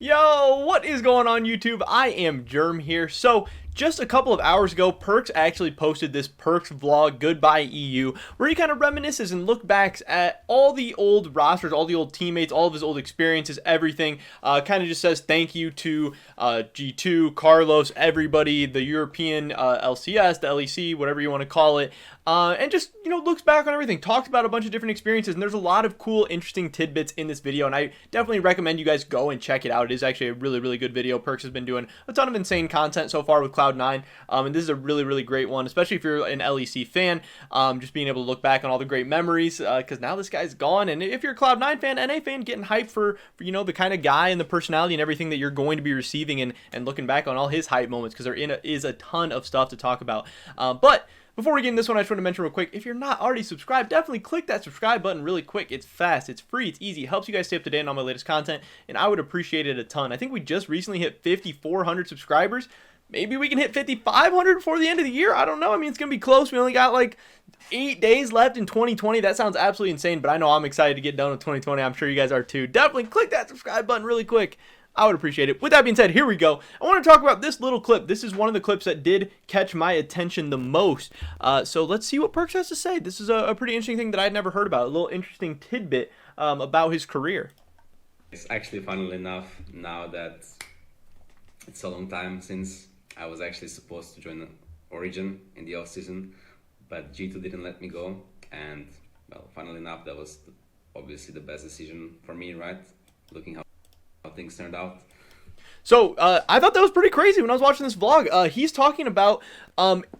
Yo, what is going on YouTube? I am Germ here. So, just a couple of hours ago, Perkz actually posted this Perkz vlog, Goodbye EU, where he kind of reminisces and look backs at all the old rosters, all the old teammates, all of his old experiences, everything. Kind of just says thank you to G2, Carlos, everybody, the European LCS, the LEC, whatever you want to call it. And just, looks back on everything, talks about a bunch of different experiences, and there's a lot of cool, interesting tidbits in this video, and I definitely recommend you guys go and check it out. It is actually a really, really good video. Perkz has been doing a ton of insane content so far with Cloud9, and this is a really, really great one, especially if you're an LEC fan, just being able to look back on all the great memories, because now this guy's gone, and if you're a Cloud9 fan, NA fan, getting hyped for the kind of guy and the personality and everything that you're going to be receiving, and looking back on all his hype moments, because there is a ton of stuff to talk about, but before we get in this one, I just want to mention real quick, if you're not already subscribed, definitely click that subscribe button really quick. It's fast, it's free, it's easy. It helps you guys stay up to date on all my latest content, and I would appreciate it a ton. I think we just recently hit 5,400 subscribers. Maybe we can hit 5,500 before the end of the year. I don't know. I mean, it's going to be close. We only got like 8 days left in 2020. That sounds absolutely insane, but I know I'm excited to get done with 2020. I'm sure you guys are too. Definitely click that subscribe button really quick. I would appreciate it. With that being said, here we go. I want to talk about this little clip. This is one of the clips that did catch my attention the most. So let's see what Perkz has to say. This is a pretty interesting thing that I'd never heard about. A little interesting tidbit about his career. It's actually, funnily enough, now that it's a long time since I was actually supposed to join Origen in the off-season, but G2 didn't let me go, and, well, funnily enough, that was obviously the best decision for me, right? Looking how things turned out. So I thought that was pretty crazy when I was watching this vlog. He's talking about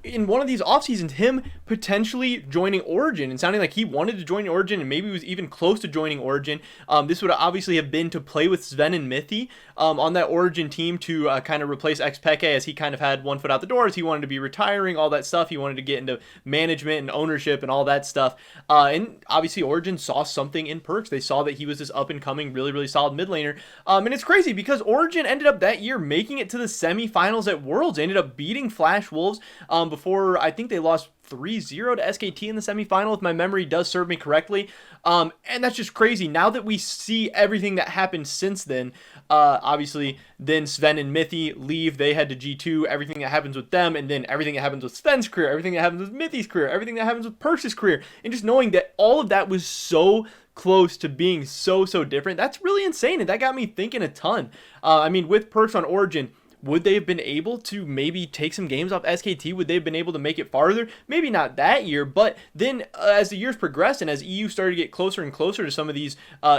in one of these off seasons him potentially joining Origen and sounding like he wanted to join Origen and maybe was even close to joining Origen. This would obviously have been to play with SVEN and Mithy on that Origen team to kind of replace Xpeke, as he kind of had one foot out the door, as he wanted to be retiring, all that stuff. He wanted to get into management and ownership and all that stuff. And obviously Origen saw something in Perkz. They saw that he was this up and coming, really, really solid mid laner. And it's crazy because Origen ended up that year making it to the semifinals at Worlds. They ended up beating Flash Wolves before I think they lost 3-0 to SKT in the semifinal, if my memory does serve me correctly. And that's just crazy. Now that we see everything that happened since then, obviously, then SVEN and Mithy leave. They head to G2, everything that happens with them, and then everything that happens with SVEN's career, everything that happens with Mithy's career, everything that happens with Perkz's career. And just knowing that all of that was so close to being so different, that's really insane, and that got me thinking a ton. I mean, with Perkz on Origen, would they have been able to maybe take some games off SKT? Would they have been able to make it farther? Maybe not that year, but then as the years progressed and as EU started to get closer and closer to some of these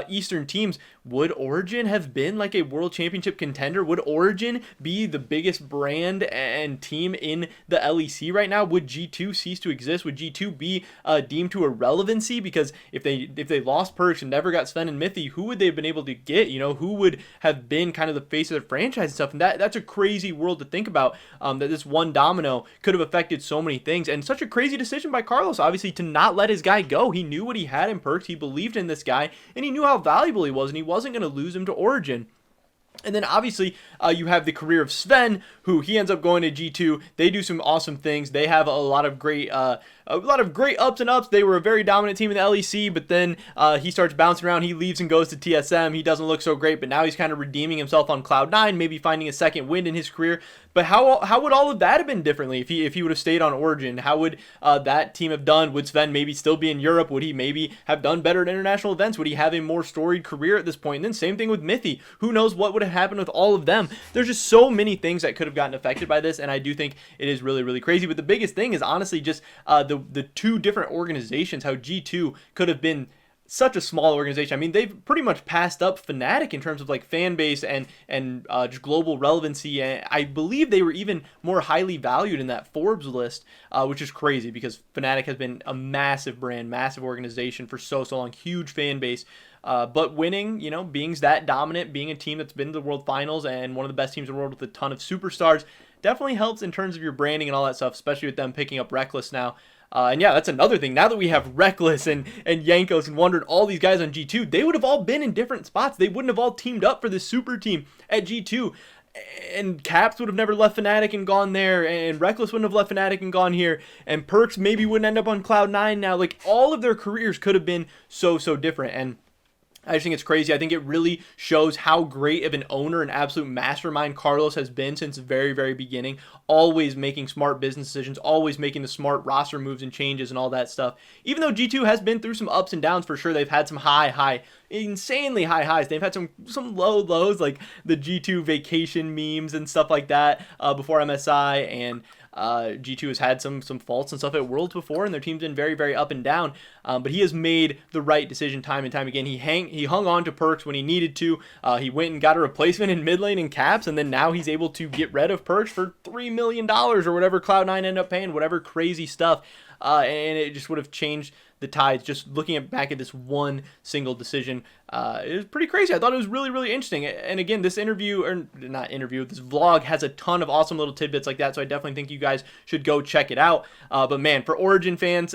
Eastern teams, would Origen have been like a world championship contender? Would Origen be the biggest brand and team in the LEC right now? Would G2 cease to exist? Would G2 be deemed to irrelevancy? Because if they lost Perkz and never got SVEN and Mithy, who would they have been able to get? Who would have been kind of the face of the franchise and stuff? And that's a crazy world to think about, that this one domino could have affected so many things, and such a crazy decision by Carlos, obviously, to not let his guy go. He knew what he had in Perkz, he believed in this guy, and he knew how valuable he was, and he wasn't going to lose him to Origen. And then obviously you have the career of SVEN, who he ends up going to G2. They do some awesome things. They have a lot of great ups and ups. They were a very dominant team in the LEC, but then he starts bouncing around. He leaves and goes to TSM. He doesn't look so great, but now he's kind of redeeming himself on Cloud9, maybe finding a second wind in his career. But how would all of that have been differently if he would have stayed on Origen? How would that team have done? Would SVEN maybe still be in Europe? Would he maybe have done better at international events? Would he have a more storied career at this point? And then same thing with Mithy. Who knows what would have happened with all of them? There's just so many things that could have gotten affected by this, and I do think it is really, really crazy. But the biggest thing is honestly just the two different organizations, how G2 could have been such a small organization. I mean, they've pretty much passed up Fnatic in terms of like fan base and just global relevancy. And I believe they were even more highly valued in that Forbes list, which is crazy because Fnatic has been a massive brand, massive organization for so long, huge fan base. But winning, being that dominant, being a team that's been to the World Finals and one of the best teams in the world with a ton of superstars, definitely helps in terms of your branding and all that stuff, especially with them picking up Reckless now. And yeah, that's another thing. Now that we have Reckless and Jankos and Wonder and all these guys on G2, they would have all been in different spots. They wouldn't have all teamed up for this super team at G2. And Caps would have never left Fnatic and gone there, and Reckless wouldn't have left Fnatic and gone here, and Perkz maybe wouldn't end up on Cloud9 now. Like, all of their careers could have been so different. And I just think it's crazy. I think it really shows how great of an owner and absolute mastermind Carlos has been since the very, very beginning. Always making smart business decisions, always making the smart roster moves and changes and all that stuff. Even though G2 has been through some ups and downs for sure, they've had some insanely high highs. They've had some low lows, like the G2 vacation memes and stuff like that before MSI, and G2 has had some faults and stuff at Worlds before, and their team's been very, very up and down. But he has made the right decision time and time again. He hung on to Perkz when he needed to. He went and got a replacement in mid lane and Caps, and then now he's able to get rid of Perkz for $3 million or whatever Cloud9 ended up paying, whatever crazy stuff. And it just would have changed the tides. Just looking back at this one single decision, it was pretty crazy. I thought it was really, really interesting. And again, this this vlog has a ton of awesome little tidbits like that, so I definitely think you guys should go check it out. But man, for Origen fans,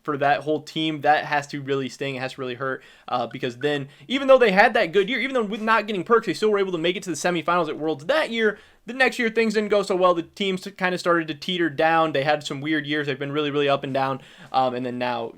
for that whole team, that has to really sting. It has to really hurt, because then, even though they had that good year, even though with not getting Perkz, they still were able to make it to the semifinals at Worlds that year. The next year, things didn't go so well. The teams kind of started to teeter down. They had some weird years. They've been really, really up and down. And then now,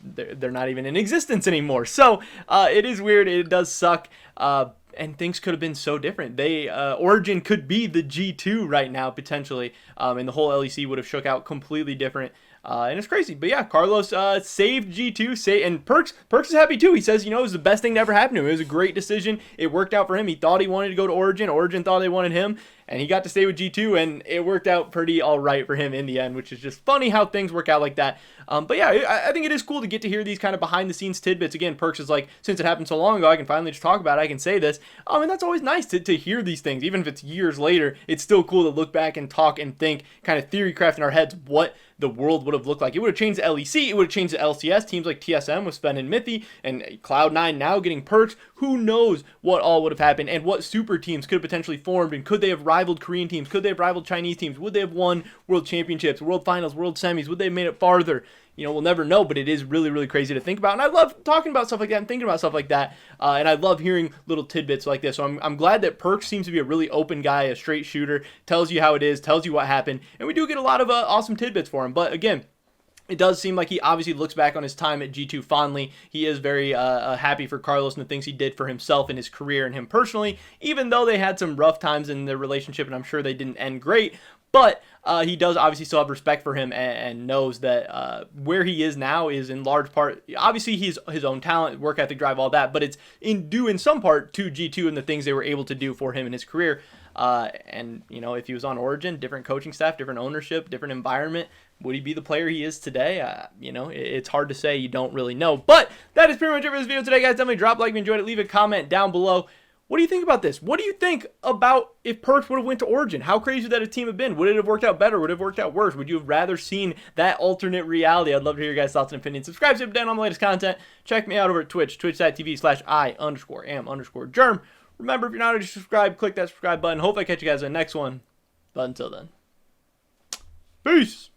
they're not even in existence anymore. So it is weird. It does suck. And things could have been so different. Origen could be the G2 right now, potentially. And the whole LEC would have shook out completely different. And it's crazy. But yeah, Carlos saved G2. And Perkz is happy too. He says, it was the best thing to ever happen to him. It was a great decision. It worked out for him. He thought he wanted to go to Origen. Origen thought they wanted him. And he got to stay with G2, and it worked out pretty all right for him in the end, which is just funny how things work out like that. But yeah, I think it is cool to get to hear these kind of behind-the-scenes tidbits. Again, Perkz is like, since it happened so long ago, I can finally just talk about it. I can say this. And that's always nice to hear these things. Even if it's years later, it's still cool to look back and talk and think, kind of theory craft in our heads what the world would have looked like. It would have changed the LEC. It would have changed the LCS. Teams like TSM with SVEN and Mythy, and Cloud9 now getting Perkz. Who knows what all would have happened, and what super teams could have potentially formed, and could they have rivaled Korean teams? Could they have rivaled Chinese teams? Would they have won world championships, world finals, world semis? Would they have made it farther? We'll never know, but it is really, really crazy to think about. And I love talking about stuff like that and thinking about stuff like that. And I love hearing little tidbits like this. So I'm glad that Perkz seems to be a really open guy, a straight shooter, tells you how it is, tells you what happened. And we do get a lot of awesome tidbits for him. But again, it does seem like he obviously looks back on his time at G2 fondly. He is very happy for Carlos and the things he did for himself and his career and him personally, even though they had some rough times in their relationship, and I'm sure they didn't end great. But he does obviously still have respect for him, and knows that where he is now is in large part, obviously he's his own talent, work ethic, drive, all that, but it's due in some part to G2 and the things they were able to do for him in his career. And if he was on Origen, different coaching staff, different ownership, different environment, would he be the player he is today? It's hard to say. You don't really know. But that is pretty much it for this video today, guys. Definitely drop a like if you enjoyed it. Leave a comment down below. What do you think about this? What do you think about if Perkz would have went to Origen? How crazy would that a team have been? Would it have worked out better? Would it have worked out worse? Would you have rather seen that alternate reality? I'd love to hear your guys' thoughts and opinions. Subscribe to down on the latest content. Check me out over at Twitch, twitch.tv/I_am_germ. Remember, if you're not already subscribed, click that subscribe button. Hope I catch you guys in the next one. But until then, peace.